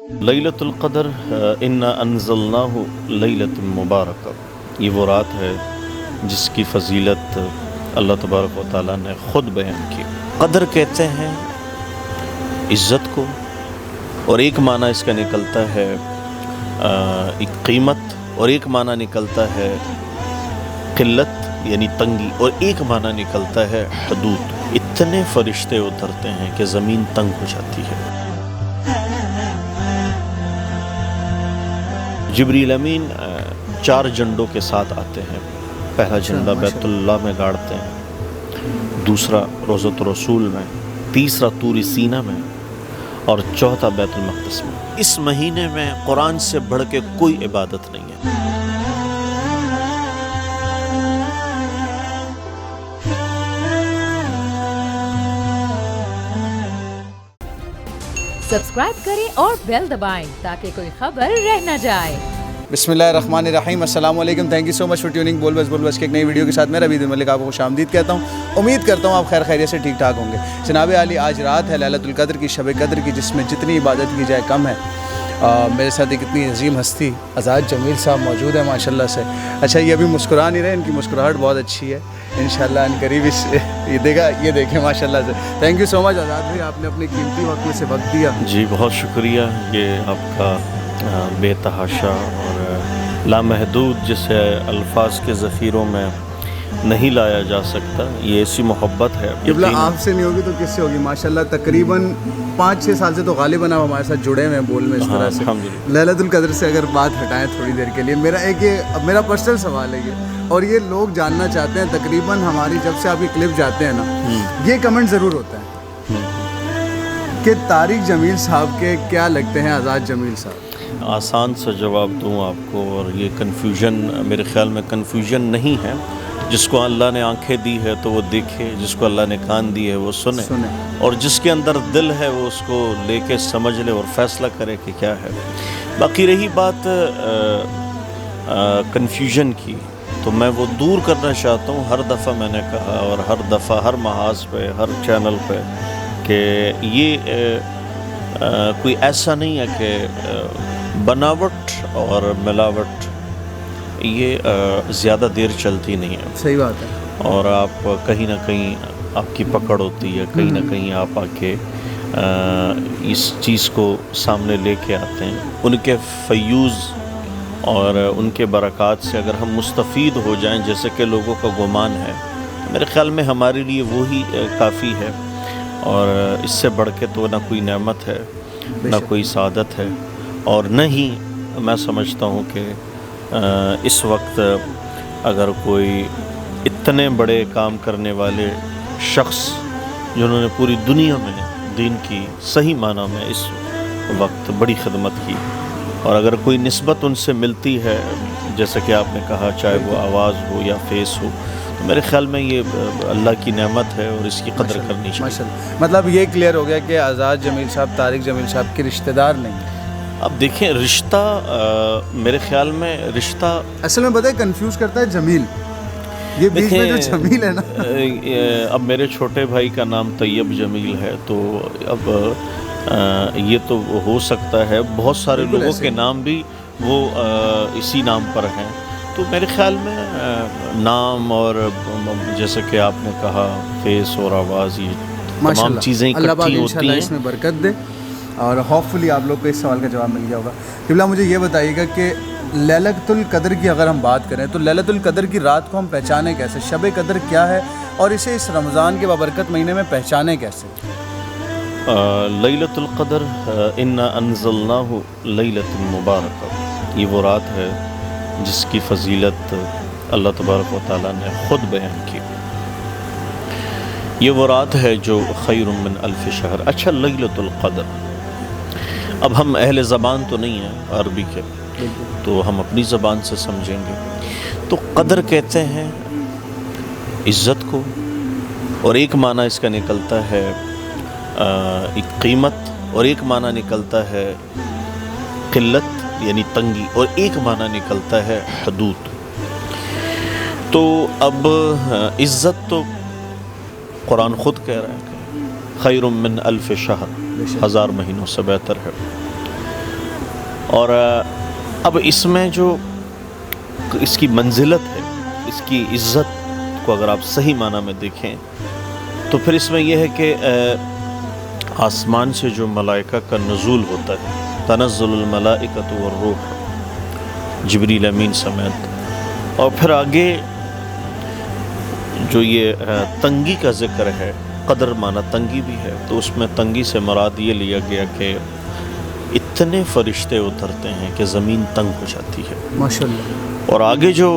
لیلۃ القدر انا انزلناہ لیلۃ مبارکہ، یہ وہ رات ہے جس کی فضیلت اللہ تبارک و تعالیٰ نے خود بیان کی۔ قدر کہتے ہیں عزت کو، اور ایک معنی اس کا نکلتا ہے ایک قیمت، اور ایک معنی نکلتا ہے قلت یعنی تنگی، اور ایک معنی نکلتا ہے حدود۔ اتنے فرشتے اترتے ہیں کہ زمین تنگ ہو جاتی ہے۔ جبریل امین 4 جھنڈوں کے ساتھ آتے ہیں۔ پہلا جھنڈا بیت اللہ میں گاڑتے ہیں، دوسرا روضۃ الرسول میں، تیسرا طور سینہ میں، اور چوتھا بیت المقدس میں۔ اس مہینے میں قرآن سے بڑھ کے کوئی عبادت نہیں ہے۔ سبسکرائب کریں اور بیل دبائیں تاکہ کوئی خبر رہ نہ جائے۔ بسم اللہ الرحمن الرحیم، السلام علیکم، thank you so much for tuning بول بس کی ایک نئی ویڈیو کے ساتھ میں ربی ملک آپ کو خوش آمدید کہتا ہوں۔ امید کرتا ہوں آپ خیر خیریت سے ٹھیک ٹھاک ہوں گے۔ جناب عالی، آج رات ہے لیلۃ القدر کی، شب قدر کی، جس میں جتنی عبادت کی جائے کم ہے۔ میرے ساتھ ایک اتنی عظیم ہستی آزاد جمیل صاحب موجود ہے ماشاءاللہ سے۔ اچھا، یہ ابھی مسکرا نہیں رہے، ان کی مسکراہٹ بہت اچھی ہے، انشاءاللہ ان قریب یہ دیکھیں ماشاءاللہ سے۔ تھینک یو سو مچ آزاد بھائی، آپ نے اپنے قیمتی وقت میں سے وقت دیا۔ جی بہت شکریہ، یہ آپ کا بے تحاشا اور لامحدود، جسے الفاظ کے ذخیروں میں نہیں لایا جا سکتا، یہ ایسی محبت ہے۔ قبلہ آپ سے نہیں ہوگی تو کس سے ہوگی؟ ماشاءاللہ تقریباً 5-6 سال سے تو غالباً آپ ہمارے ساتھ جڑے ہوئے ہیں بول میں اس طرح سے۔ لیلۃ القدر سے اگر بات ہٹائیں تھوڑی دیر کے لیے، میرا پرسنل سوال ہے یہ، اور یہ لوگ جاننا چاہتے ہیں، تقریباً ہماری جب سے آپ کی کلپ جاتے ہیں نا، یہ کمنٹ ضرور ہوتا ہے کہ طارق جمیل صاحب کے کیا لگتے ہیں آزاد جمیل صاحب؟ آسان سا جواب دوں آپ کو، اور یہ کنفیوژن میرے خیال میں کنفیوژن نہیں ہے۔ جس کو اللہ نے آنکھیں دی ہے تو وہ دیکھے، جس کو اللہ نے کان دی ہے وہ سنے، اور جس کے اندر دل ہے وہ اس کو لے کے سمجھ لے اور فیصلہ کرے کہ کیا ہے۔ باقی رہی بات کنفیوژن کی، تو میں وہ دور کرنا چاہتا ہوں۔ ہر دفعہ میں نے کہا، اور ہر دفعہ ہر محاذ پہ، ہر چینل پہ، کہ یہ کوئی ایسا نہیں ہے کہ بناوٹ اور ملاوٹ یہ زیادہ دیر چلتی نہیں ہے۔ صحیح بات ہے۔ اور آپ کہیں نہ کہیں آپ کی پکڑ ہوتی ہے، کہیں نہ کہیں آپ آ کے اس چیز کو سامنے لے کے آتے ہیں۔ ان کے فیوز اور ان کے برکات سے اگر ہم مستفید ہو جائیں، جیسے کہ لوگوں کا گمان ہے، میرے خیال میں ہمارے لیے وہی کافی ہے، اور اس سے بڑھ کے تو نہ کوئی نعمت ہے، نہ کوئی سعادت ہے، اور نہ ہی میں سمجھتا ہوں کہ اس وقت اگر کوئی اتنے بڑے کام کرنے والے شخص جنہوں نے پوری دنیا میں دین کی صحیح معنی میں اس وقت بڑی خدمت کی، اور اگر کوئی نسبت ان سے ملتی ہے، جیسے کہ آپ نے کہا، چاہے وہ آواز ہو یا فیس ہو، تو میرے خیال میں یہ اللہ کی نعمت ہے اور اس کی قدر کرنی چاہیے۔ مطلب یہ کلیئر ہو گیا کہ آزاد جمیل صاحب طارق جمیل صاحب کے رشتہ دار نہیں ہیں۔ اب دیکھیں، رشتہ میرے خیال میں رشتہ اصل میں بتائیں کنفیوز کرتا ہے جمیل، یہ بیچ میں جو جمیل ہے نا۔ اب میرے چھوٹے بھائی کا نام طیب جمیل ہے، تو اب یہ تو ہو سکتا ہے بہت سارے لوگوں کے نام بھی وہ اسی نام پر ہیں، تو میرے خیال میں نام اور جیسے کہ آپ نے کہا فیس اور آواز، یہ تمام چیزیں اکٹھی ہوتی ہیں۔ اس میں برکت دے، اور ہوپ فلی آپ لوگ کو اس سوال کا جواب مل گیا ہوگا۔ قبلہ مجھے یہ بتائیے گا کہ لیلۃ القدر کی اگر ہم بات کریں تو لیلۃ القدر کی رات کو ہم پہچانیں کیسے؟ شب قدر کیا ہے، اور اسے اس رمضان کے بابرکت مہینے میں پہچانیں کیسے؟ لیلۃ القدر انا انزلناہ لیلۃ مبارکہ، یہ وہ رات ہے جس کی فضیلت اللہ تبارک و تعالیٰ نے خود بیان کی۔ یہ وہ رات ہے جو خیر من الف شہر۔ اچھا، لیلۃ القدر، اب ہم اہل زبان تو نہیں ہیں عربی کے، تو ہم اپنی زبان سے سمجھیں گے۔ تو قدر کہتے ہیں عزت کو، اور ایک معنی اس کا نکلتا ہے ایک قیمت، اور ایک معنی نکلتا ہے قلت یعنی تنگی، اور ایک معنی نکلتا ہے حدود۔ تو اب عزت تو قرآن خود کہہ رہا ہے کہ خیر من الف شہر، 1000 مہینوں سے بہتر ہے۔ اور اب اس میں جو اس کی منزلت ہے، اس کی عزت کو اگر آپ صحیح معنی میں دیکھیں تو پھر اس میں یہ ہے کہ آسمان سے جو ملائکہ کا نزول ہوتا ہے، تنزل الملائکۃ والروح، جبریل امین سمیت، اور پھر آگے جو یہ تنگی کا ذکر ہے، قدر معنی تنگی بھی ہے، تو اس میں تنگی سے مراد یہ لیا گیا کہ اتنے فرشتے اترتے ہیں کہ زمین تنگ ہو جاتی ہے ماشاءاللہ۔ اور آگے جو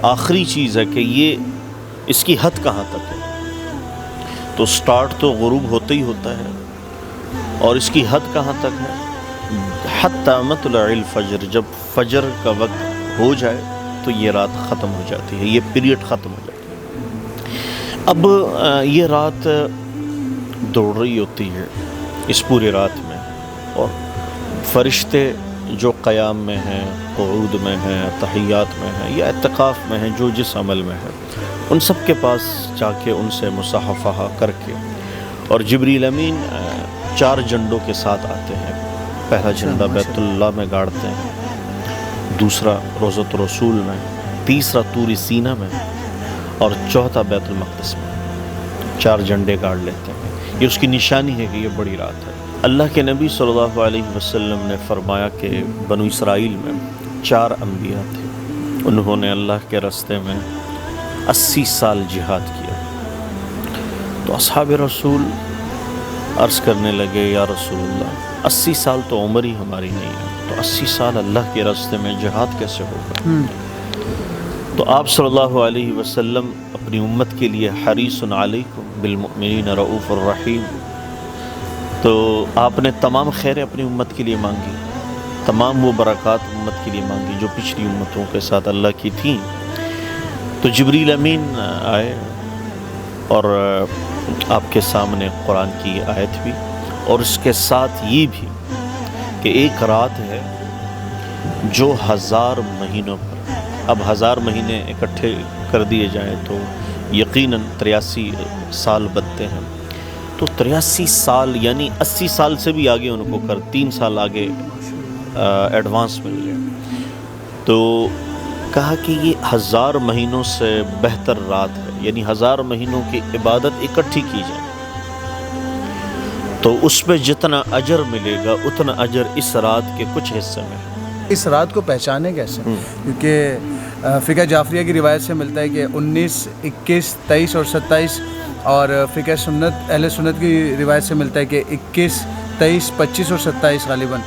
آخری چیز ہے کہ یہ اس کی حد کہاں تک ہے، تو سٹارٹ تو غروب ہوتا ہی ہوتا ہے، اور اس کی حد کہاں تک ہے، حتی مطلع الفجر، جب فجر کا وقت ہو جائے تو یہ رات ختم ہو جاتی ہے، یہ پیریڈ ختم ہو جاتی ہے۔ اب یہ رات دوڑ رہی ہوتی ہے اس پوری رات میں، اور فرشتے جو قیام میں ہیں، قعود میں ہیں، تحیات میں ہیں یا اعتکاف میں ہیں، جو جس عمل میں ہے، ان سب کے پاس جا کے ان سے مصافحہ کر کے، اور جبریل امین 4 جھنڈوں کے ساتھ آتے ہیں۔ پہلا جھنڈا بیت اللہ میں گاڑتے ہیں، دوسرا روضۃ الرسول میں، تیسرا طور سینہ میں، اور چوتھا بیت المقدس میں۔ 4 جھنڈے گاڑ لیتے ہیں۔ یہ اس کی نشانی ہے کہ یہ بڑی رات ہے۔ اللہ کے نبی صلی اللہ علیہ وسلم نے فرمایا کہ بنو اسرائیل میں 4 انبیاء تھے، انہوں نے اللہ کے راستے میں 80 سال جہاد کیا۔ تو اصحاب رسول عرض کرنے لگے، یا رسول اللہ 80 سال تو عمر ہی ہماری نہیں ہے، تو 80 سال اللہ کے راستے میں جہاد کیسے ہوگا؟ تو آپ صلی اللہ علیہ وسلم اپنی امت کے لیے حریص علیکم بالمؤمنین رؤوف الرحیم، تو آپ نے تمام خیریں اپنی امت کے لیے مانگی، تمام وہ برکات امت کے لیے مانگی جو پچھلی امتوں کے ساتھ اللہ کی تھیں۔ تو جبریل امین آئے اور آپ کے سامنے قرآن کی آیت بھی، اور اس کے ساتھ یہ بھی کہ ایک رات ہے جو 1000 مہینوں پر، اب 1000 مہینے اکٹھے کر دیے جائیں تو یقیناً 83 سال بنتے ہیں، تو 83 سال یعنی 80 سال سے بھی آگے ان کو 3 سال آگے ایڈوانس مل گیا۔ تو کہا کہ یہ 1000 مہینوں سے بہتر رات ہے، یعنی 1000 مہینوں کی عبادت اکٹھی کی جائے تو اس میں جتنا اجر ملے گا اتنا اجر اس رات کے کچھ حصے میں ہے۔ اس رات کو پہچانے کیسے؟ کیونکہ فقہ جعفریہ کی روایت سے ملتا ہے کہ 19، 21، 23 اور 27، اور فقہ سنت اہل سنت کی روایت سے ملتا ہے کہ 21، 23، 25 اور 27 غالباً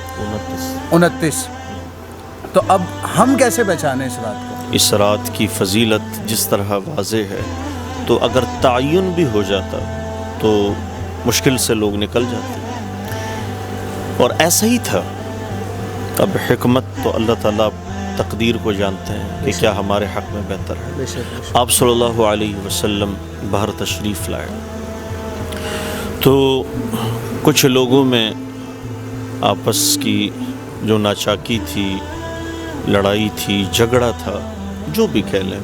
29۔ تو اب ہم کیسے پہچانیں اس رات کو؟ اس رات کی فضیلت جس طرح واضح ہے، تو اگر تعین بھی ہو جاتا تو مشکل سے لوگ نکل جاتے، اور ایسا ہی تھا۔ اب حکمت تو اللہ تعالیٰ تقدیر کو جانتے ہیں کہ کیا ہمارے حق میں بہتر ہے۔ آپ صلی اللہ علیہ وسلم باہر تشریف لائے تو کچھ لوگوں میں آپس کی جو ناچاکی تھی، لڑائی تھی، جھگڑا تھا، جو بھی کہہ لیں،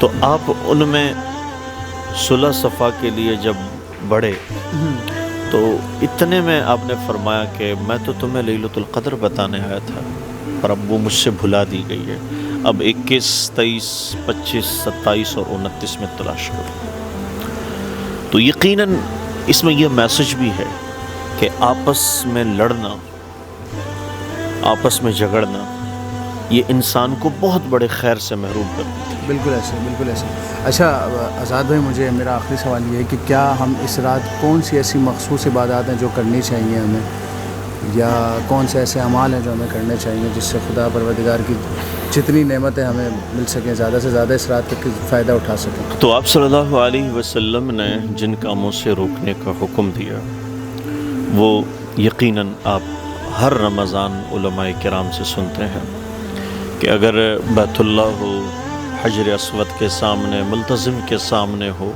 تو آپ ان میں صلح صفا کے لیے جب بڑھے تو اتنے میں آپ نے فرمایا کہ میں تو تمہیں لیلۃ القدر بتانے آیا تھا، پر اب وہ مجھ سے بھلا دی گئی ہے، اب 21، 23، 25، 27 اور 29 میں تلاش کرو۔ تو یقیناً اس میں یہ میسج بھی ہے کہ آپس میں لڑنا، آپس میں جھگڑنا، یہ انسان کو بہت بڑے خیر سے محروم کر دیتی ہے۔ بالکل ایسے، بالکل ایسے۔ اچھا آزاد بھائی، مجھے میرا آخری سوال یہ ہے کہ کیا ہم اس رات کون سی ایسی مخصوص عبادات ہیں جو کرنی چاہیے ہمیں، یا کون سے ایسے اعمال ہیں جو ہمیں کرنے چاہیے جس سے خدا پروردگار کی جتنی نعمتیں ہمیں مل سکیں، زیادہ سے زیادہ اس رات کا فائدہ اٹھا سکیں؟ تو آپ صلی اللہ علیہ وسلم نے جن کاموں سے روکنے کا حکم دیا وہ یقیناً آپ ہر رمضان علماء کرام سے سنتے ہیں کہ اگر بیت اللہ ہو، حجر اسود کے سامنے، ملتزم کے سامنے ہو،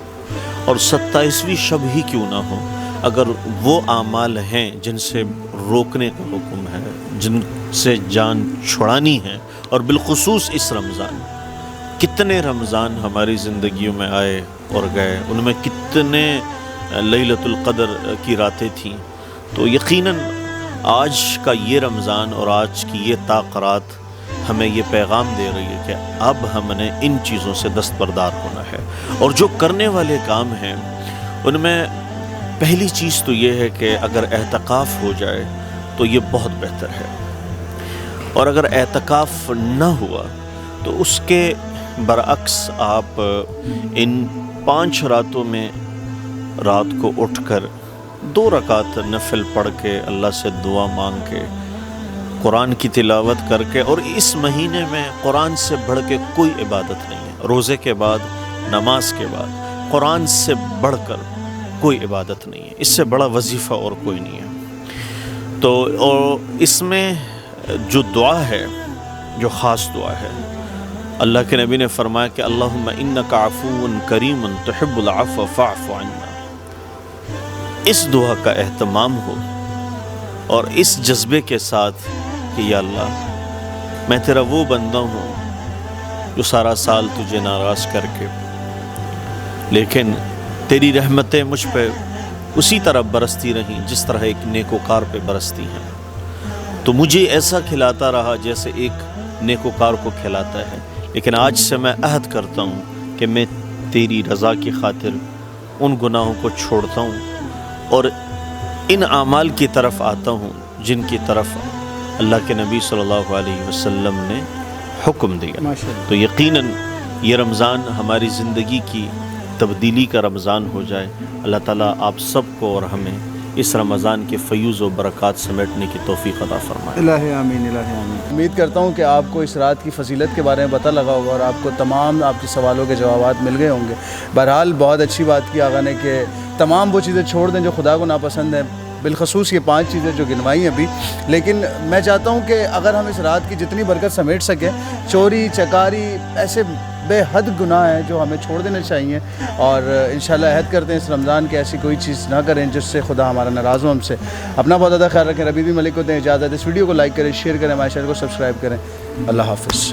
اور 27ویں شب ہی کیوں نہ ہو، اگر وہ اعمال ہیں جن سے روکنے کا حکم ہے، جن سے جان چھڑانی ہے، اور بالخصوص اس رمضان، کتنے رمضان ہماری زندگیوں میں آئے اور گئے، ان میں کتنے لیلۃ القدر کی راتیں تھیں، تو یقیناً آج کا یہ رمضان اور آج کی یہ تاقرات ہمیں یہ پیغام دے رہی ہے کہ اب ہم نے ان چیزوں سے دستبردار ہونا ہے، اور جو کرنے والے کام ہیں ان میں پہلی چیز تو یہ ہے کہ اگر اعتکاف ہو جائے تو یہ بہت بہتر ہے، اور اگر اعتکاف نہ ہوا تو اس کے برعکس آپ ان 5 راتوں میں رات کو اٹھ کر 2 رکعت نفل پڑھ کے اللہ سے دعا مانگ کے قرآن کی تلاوت کر کے، اور اس مہینے میں قرآن سے بڑھ کے کوئی عبادت نہیں ہے، روزے کے بعد، نماز کے بعد قرآن سے بڑھ کر کوئی عبادت نہیں ہے، اس سے بڑا وظیفہ اور کوئی نہیں ہے۔ تو اور اس میں جو دعا ہے، جو خاص دعا ہے، اللہ کے نبی نے فرمایا کہ اللہم انک عفو کریم تحب العفو فاعف عنا، اس دعا کا اہتمام ہو اور اس جذبے کے ساتھ کہ یا اللہ میں تیرا وہ بندہ ہوں جو سارا سال تجھے ناراض کر کے، لیکن تیری رحمتیں مجھ پہ اسی طرح برستی رہیں جس طرح ایک نیکوکار پہ برستی ہیں، تو مجھے ایسا کھلاتا رہا جیسے ایک نیکوکار کو کھلاتا ہے، لیکن آج سے میں عہد کرتا ہوں کہ میں تیری رضا کی خاطر ان گناہوں کو چھوڑتا ہوں اور ان اعمال کی طرف آتا ہوں جن کی طرف اللہ کے نبی صلی اللہ علیہ وسلم نے حکم دیا۔ تو یقیناً یہ رمضان ہماری زندگی کی تبدیلی کا رمضان ہو جائے۔ اللہ تعالیٰ آپ سب کو اور ہمیں اس رمضان کے فیوز و برکات سمیٹنے کی توفیق عطا فرمائے۔ الہ آمین، الہ آمین۔ امید کرتا ہوں کہ آپ کو اس رات کی فضیلت کے بارے میں پتہ لگا ہوگا اور آپ کو تمام آپ کے سوالوں کے جوابات مل گئے ہوں گے۔ بہرحال بہت اچھی بات کی آقا نے کہ تمام وہ چیزیں چھوڑ دیں جو خدا کو ناپسند ہیں، بالخصوص یہ 5 چیزیں جو گنوائی ہیں ابھی، لیکن میں چاہتا ہوں کہ اگر ہم اس رات کی جتنی برکت سمیٹ سکیں، چوری چکاری ایسے بے حد گناہ ہیں جو ہمیں چھوڑ دینے چاہیے، اور انشاءاللہ عہد کرتے ہیں اس رمضان کے ایسی کوئی چیز نہ کریں جس سے خدا ہمارا ناراض ہو ہم سے۔ اپنا بہت زیادہ خیال رکھیں۔ ربیع ملک کو دیں اجازت، اس ویڈیو کو لائک کریں، شیئر کریں، ہمارے چینل کو سبسکرائب کریں۔ اللہ حافظ۔